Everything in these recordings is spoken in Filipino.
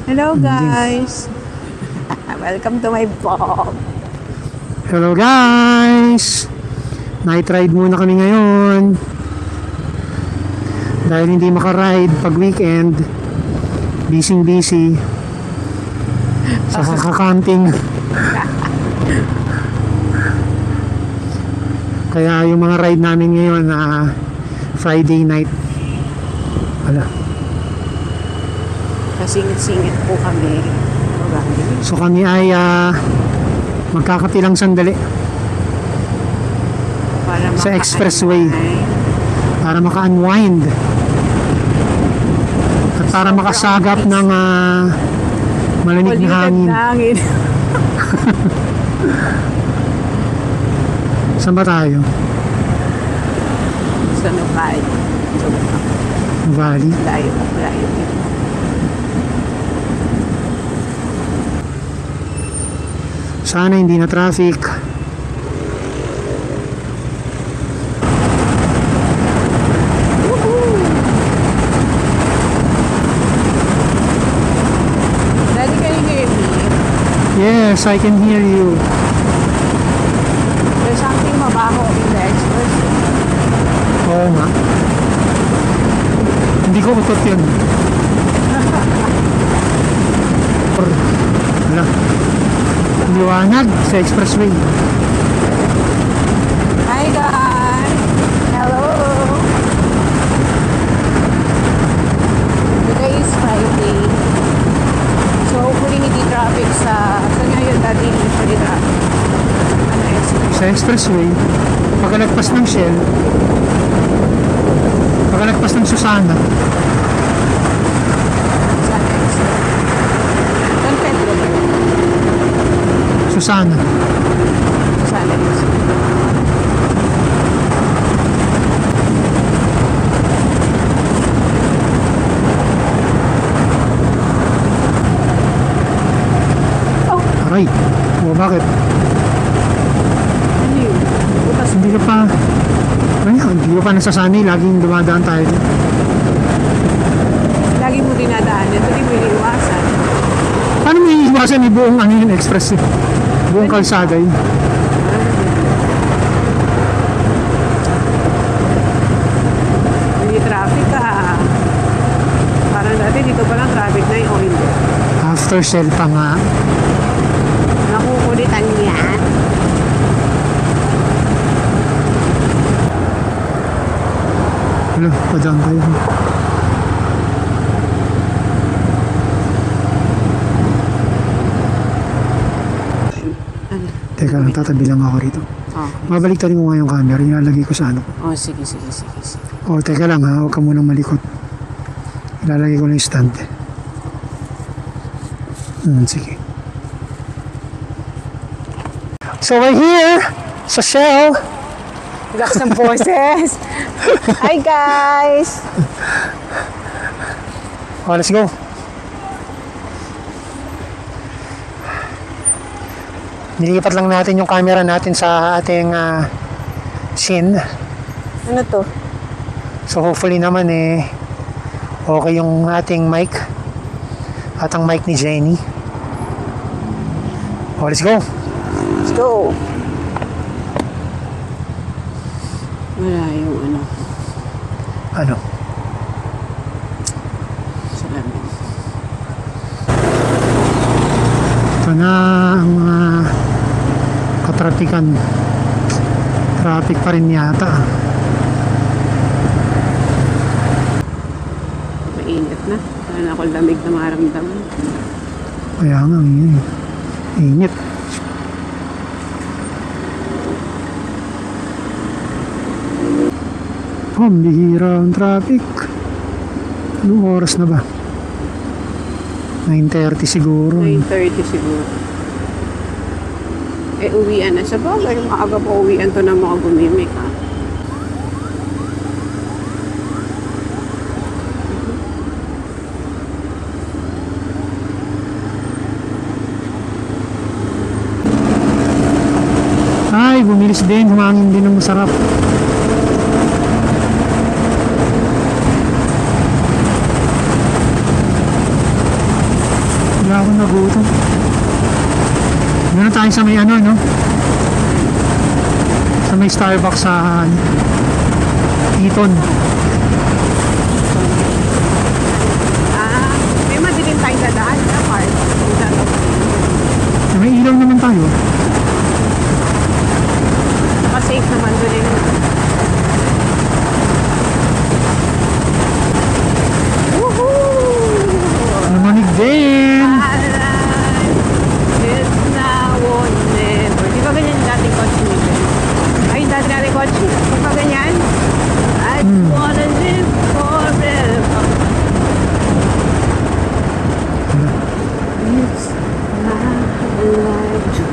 Hello guys! Welcome to my vlog. Hello guys! Night ride muna kami ngayon. Dahil hindi makaride pag weekend. Busy sa kakakanting. Kaya yung mga ride namin ngayon na Friday night. Wala. Kasingit-singit po kami. So kami ay magkakatilang sandali Para sa expressway para maka-unwind at para makasagap ng malamig na hangin. Saan ba tayo? Sa Nuvali. Valley? Layo. Sana hindi na traffic. Daddy, can you hear me? Yes, I can hear you. There's something mabaho in the expressway. Oo nga. Hindi ko utot yun. Wala. Liwanag sa expressway. Hi guys! Hello! Today is Friday. So hopefully hindi traffic sa ngayon dati usually traffic. Ano express? Sa expressway, pagkalagpas ng Shell, pagkalagpas ng Susana, Sa express. Don Pedro ba? Susana. Sa express. Aray, o bakit? Ano yun? Bukas Hindi ka pa, hindi ka pa nasasanay, laging dumadaan tayo. lagi mo dinadaanan. Hindi mo iniiwasan. Paano mo iiwasan yung buong ano yun, express yun? Buong kalsada yun. Hindi traffic ka. Parang dati dito pa lang traffic na yung hindi. After Shell pa nga. Nakukulitan yan. Wala, padaan tayo. Teka lang, tatabi lang ako rito. Oh. Mabalik tayo ko nga yung camera, ilalagay ko sa ano ko. Oh, sige. O, teka lang ha, huwag ka munang malikot. Ilalagay ko lang yung stand. Sige. So we're here sa Shell. Relax ng boses. Hi guys! O, let's go. Nilipat lang natin yung camera natin sa ating scene. Ano to? So hopefully naman okay yung ating mic at ang mic ni Jenny. O, let's go. Let's go! Wala yung ano. Ano? Salamin. Ito na ang katrapikan. Traffic pa rin yata. Mainit na. Wala na akong lamig na maramdaman. Kaya nga, init. Bihira ang traffic. Anong oras na ba? 9:30 siguro. 9:30 siguro. Uwian na sa bagay. Maaga pa uwian to ng mga gumimik ha. Ay, bumilis din. Humangin din ng masarap. ako nagutom. Meron tayo sa may ano, no? Sa may Starbucks sa Eton. May madilim tayong dadaan na part. May ilaw naman tayo. Naka-safe naman doon eh. Woohoo! Namanig din. It's now or never. Di ba ganyan yung dating kotse nito? Ay, yung dating kotse. Di ba ganyan? I wanna live forever. It's my life to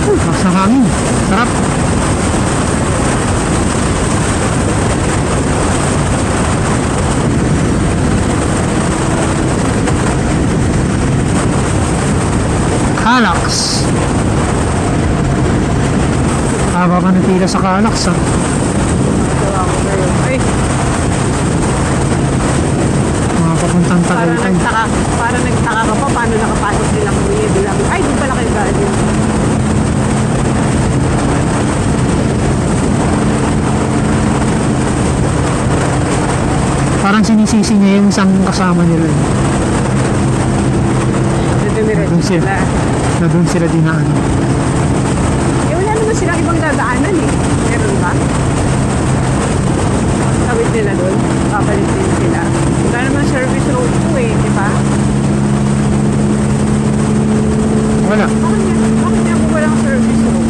Lakas ng hangin. Sarap. Calax. Haba ka ng tila sa Calax, ha? Ay, Mga papuntang Tagaytay. parang nagtaka ka pa paano nakapasok nilang kuya bilang. Ay, di pala kayo galing. Parang sinisisi niya yung isang kasama nila. Dumiretso Doon sila. sila. Na doon sila dinaan. Eh, wala naman silang ibang dadaanan eh. Meron ba? Tawid nila doon. Babalik din sila. Wala naman service road po eh, di ba? Wala. Bakit niya po walang service road?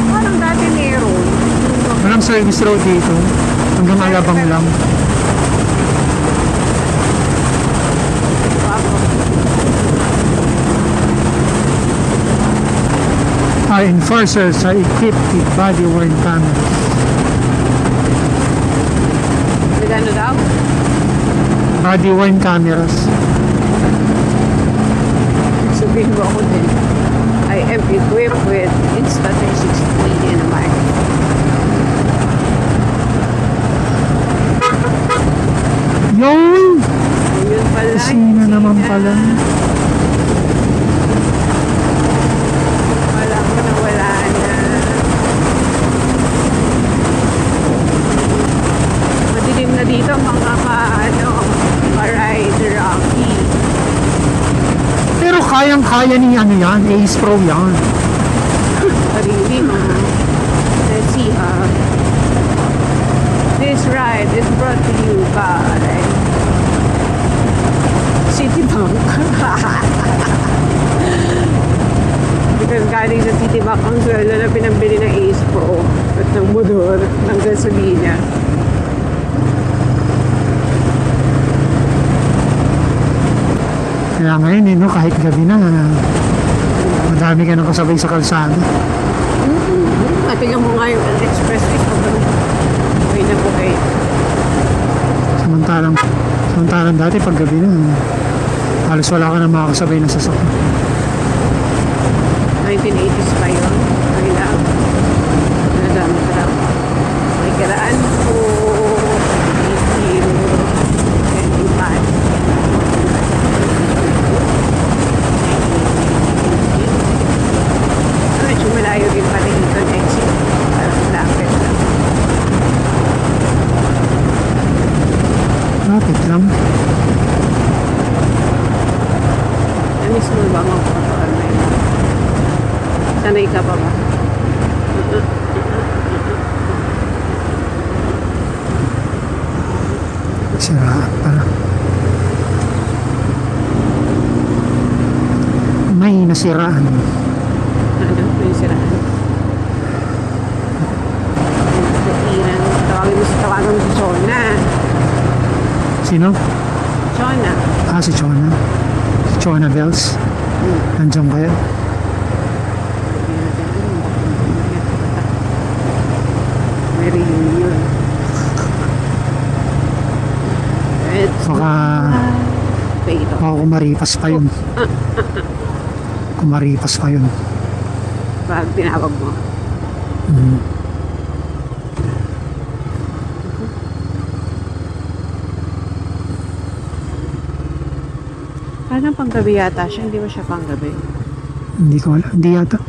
Parang dati meron. Walang service road dito. Hanggang Alabang lang. Our enforcers are equipped with body-worn cameras. Nagano daw? Body-worn cameras. Sabihin mo ako din. I am equipped with Insta360 and a mic. Yun! Yun pala. Kusina naman pala. Wala ko na wala na. Madilim na dito mga ka-ride Rocky. Pero kayang-kaya ni ano yan, Ace Pro yan. Really, mga. Let's see, this ride is brought to you by Citibank. Because galing sa Citibank ang sweldo na pinambili ng Ace Pro at ng motor, ng gasolina. Kaya ngayon, no, kahit gabi na, madami ka nang kasabay sa kalsada. At tingnan mo nga yung expressway sobrang buhay na buhay. Samantalang dati pag gabi na, halos wala ka na makakasabay na sasakyan. 1980s pa yun. Ay lang. Nadami ka lang. May karaan po. 18. Medyo malayo din pati dito ang exit. Parang lapit lang. Lapit lang. Namiss mo ba mga kapatid na yun? Sanay ka pa ba? Siraan pala. May nasiraan. Ano? May siraan. Tatiran. Tawagan mo si Chona. Sino? Chona. Si Chona. Si Chona Bells. Nandiyan kaya? May reunion. It's Baka kumaripas pa yun. Kumaripas pa yun. pag tinawag mo. Parang panggabi yata siya, hindi ba siya panggabi? Hindi ko alam. Hindi yata.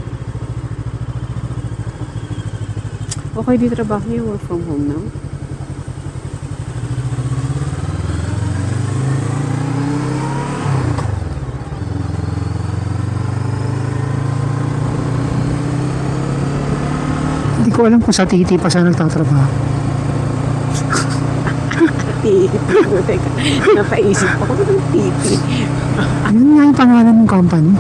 Okay, di trabaho niya, work from home now. Hindi ko alam kung sa titi pa siya nagtatrabaho. Titi. Teka, napaisip ako ng titi. Yun nga yung pangalan ng company.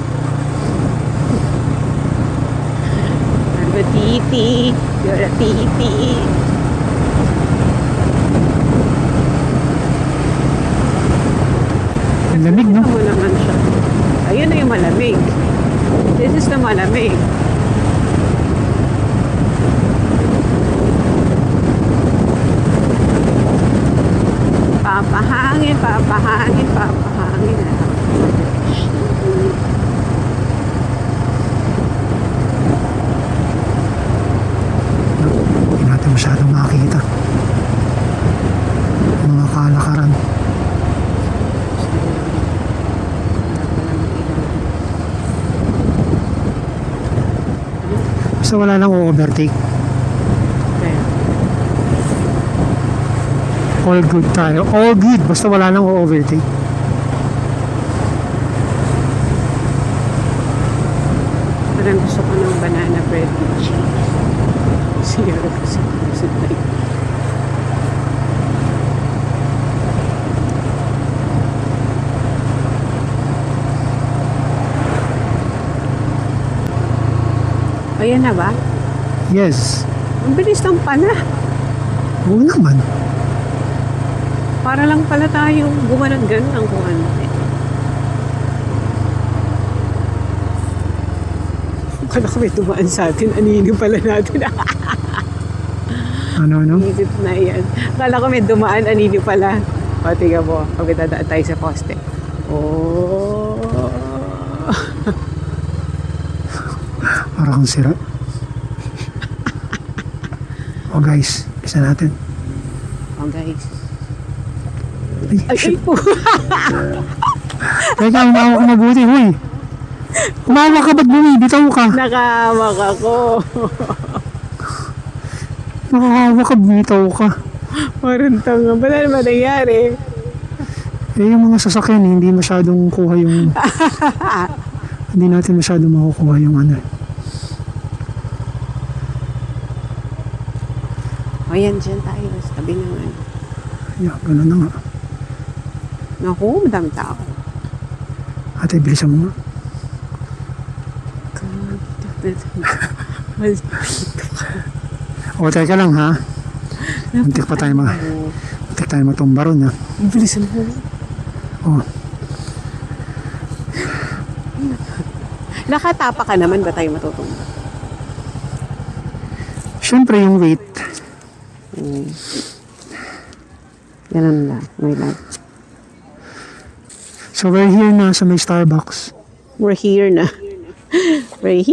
I'm a titi. You're a titi. Ang lamig, no? Ano naman siya? Ayun na yung malamig. This is the malamig. Papahangin, papahangin, papahangin. Hindi natin masyadong makita. Mga kalakaran. Basta wala nang overtake. Kaya, All good tayo. All good. Basta wala nang overtake. parang gusto ko ng banana bread with cheese. Siya kasi gusto na yun. Ayan na ba? Yes. Ang bilis ng pala. Oo naman. Para lang pala tayo gumanon ganun ang kung ano. Kala ko may tumaan sa atin. Anino pala natin. Ano? Isip na yan. Kala ko may dumaan. Anino pala. O, tiga mo. Pag dadaan tayo sa poste. Oh. Para kang sira. O guys, isa natin. Oh, guys. Ay, Ay, shit. po. Teka, umawak ka mabuti, huy. Umawak ka, ba't bumibitaw ka? Nakahamak ako. Nakahawak ka, bumitaw ka. Parang tanga. Ba na naman nangyari? Eh, yung mga sasakyan, hindi masyadong kuha yung... hindi natin masyadong makukuha yung ano. O yan, dyan tayo. Sa tabi ng ano. Yeah, gano'n na nga. Naku, madami tao. Ate, bilisan mo nga. O, teka lang ha. Muntik pa tayo muntik tayo matumba ron ha. Bilisan mo. O, Nakatapa ka naman ba tayo matutumba? syempre yung weight. Ganun lang. May lang. So, we're here na sa may Starbucks. We're here na. We're here.